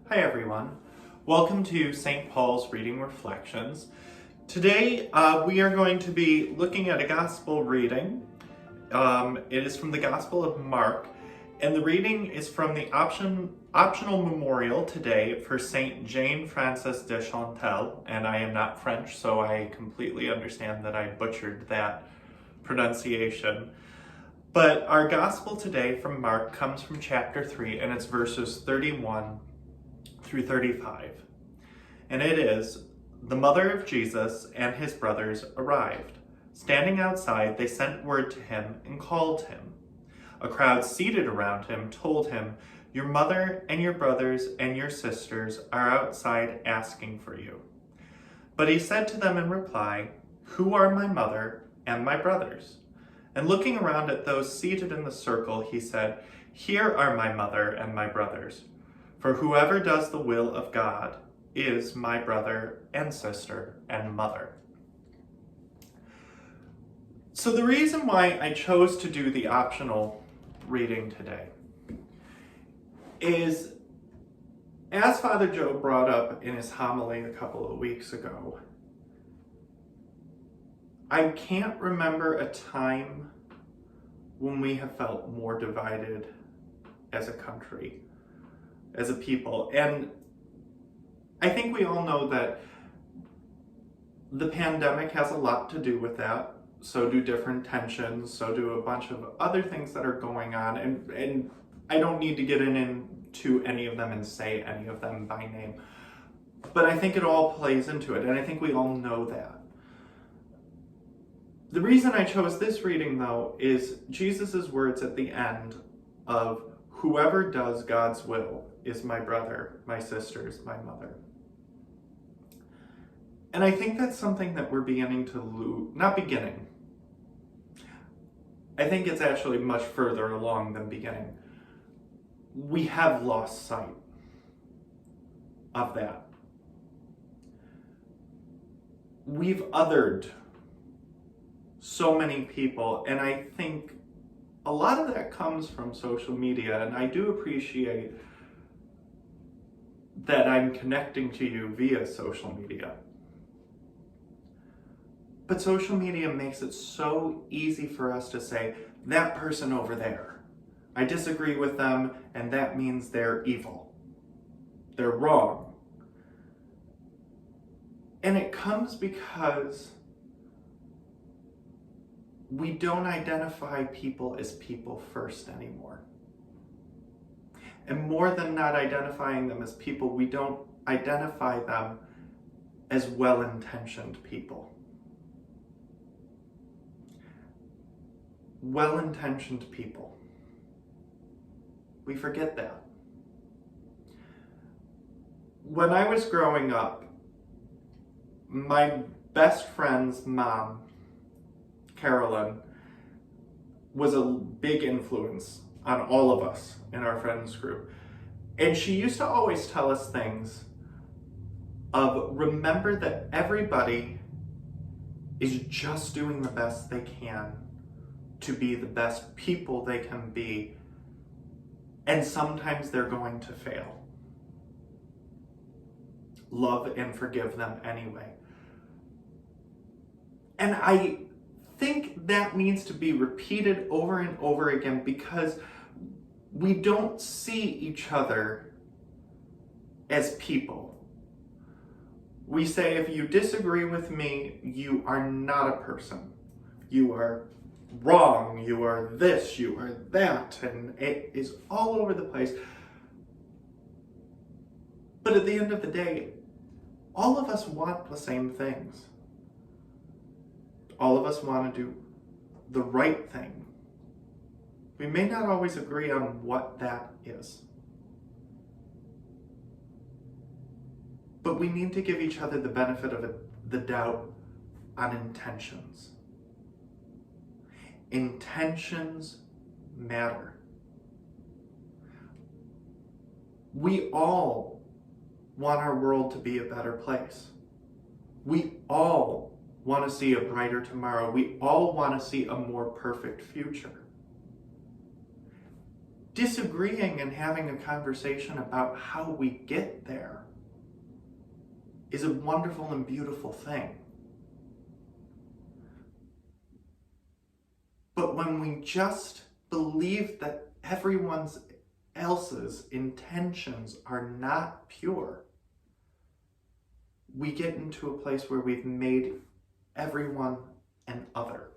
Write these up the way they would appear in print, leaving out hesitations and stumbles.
Hi everyone. Welcome to St. Paul's Reading Reflections. Today we are going to be looking at a gospel reading. It is from the Gospel of Mark, and the reading is from the optional memorial today for Saint Jane Frances de Chantal, and I am not French, so I completely understand that I butchered that pronunciation. But our gospel today from Mark comes from chapter 3, and it's verses 31 through 35. And it is, the mother of Jesus and his brothers arrived. Standing outside, they sent word to him and called him. A crowd seated around him told him, "Your mother and your brothers and your sisters are outside asking for you." But he said to them in reply, "Who are my mother and my brothers?" And looking around at those seated in the circle, he said, "Here are my mother and my brothers. For whoever does the will of God is my brother and sister and mother." So the reason why I chose to do the optional reading today is, as Father Joe brought up in his homily a couple of weeks ago, I can't remember a time when we have felt more divided as a country, as a people. And I think we all know that the pandemic has a lot to do with that. So do different tensions, so do a bunch of other things that are going on. And I don't need to get into any of them and say any of them by name. But I think it all plays into it, and I think we all know that. The reason I chose this reading, though, is Jesus' words at the end of, "Whoever does God's will is my brother, my sisters, my mother." And I think that's something that we're beginning to lose. Not beginning. I think it's actually much further along than beginning. We have lost sight of that. We've othered so many people, and I think a lot of that comes from social media, and I do appreciate that I'm connecting to you via social media. But social media makes it so easy for us to say, that person over there, I disagree with them, and that means they're evil. They're wrong. And it comes because we don't identify people as people first anymore. And more than not identifying them as people, we don't identify them as well-intentioned people. Well-intentioned people. We forget that. When I was growing up, my best friend's mom, Carolyn, was a big influence on all of us in our friends group. And she used to always tell us things of, remember that everybody is just doing the best they can to be the best people they can be, and sometimes they're going to fail. Love and forgive them anyway. And I think that needs to be repeated over and over again, because we don't see each other as people. We say, if you disagree with me, you are not a person. You are wrong, you are this, you are that, and it is all over the place. But at the end of the day, all of us want the same things. All of us want to do the right thing. We may not always agree on what that is. But we need to give each other the benefit of the doubt on intentions. Intentions matter. We all want our world to be a better place. We all want to see a brighter tomorrow. We all want to see a more perfect future. disagreeing and having a conversation about how we get there is a wonderful and beautiful thing. But when we just believe that everyone else's intentions are not pure, we get into a place where we've made everyone an other.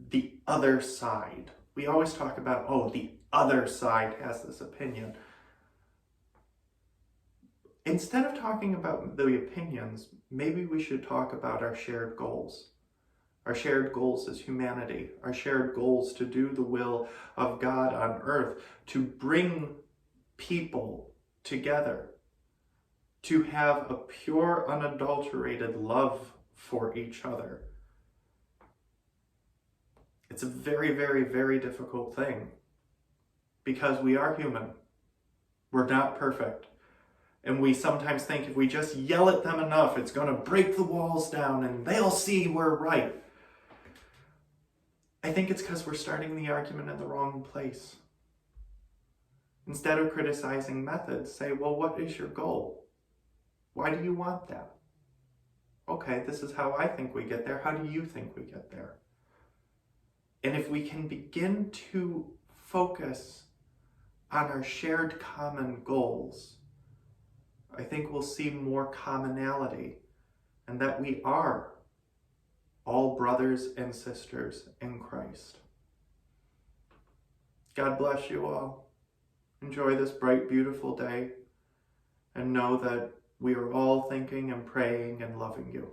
The other side. We always talk about, oh, the other side has this opinion. Instead of talking about the opinions, maybe we should talk about our shared goals. Our shared goals as humanity, our shared goals to do the will of God on earth, to bring people together, to have a pure, unadulterated love for each other. It's a very, very, very difficult thing because we are human. We're not perfect. And we sometimes think if we just yell at them enough, it's going to break the walls down and they'll see we're right. I think it's because we're starting the argument in the wrong place. Instead of criticizing methods, say, well, what is your goal? Why do you want that? Okay, this is how I think we get there. How do you think we get there? And if we can begin to focus on our shared common goals, I think we'll see more commonality and that we are all brothers and sisters in Christ. God bless you all. Enjoy this bright, beautiful day and know that we are all thinking and praying and loving you.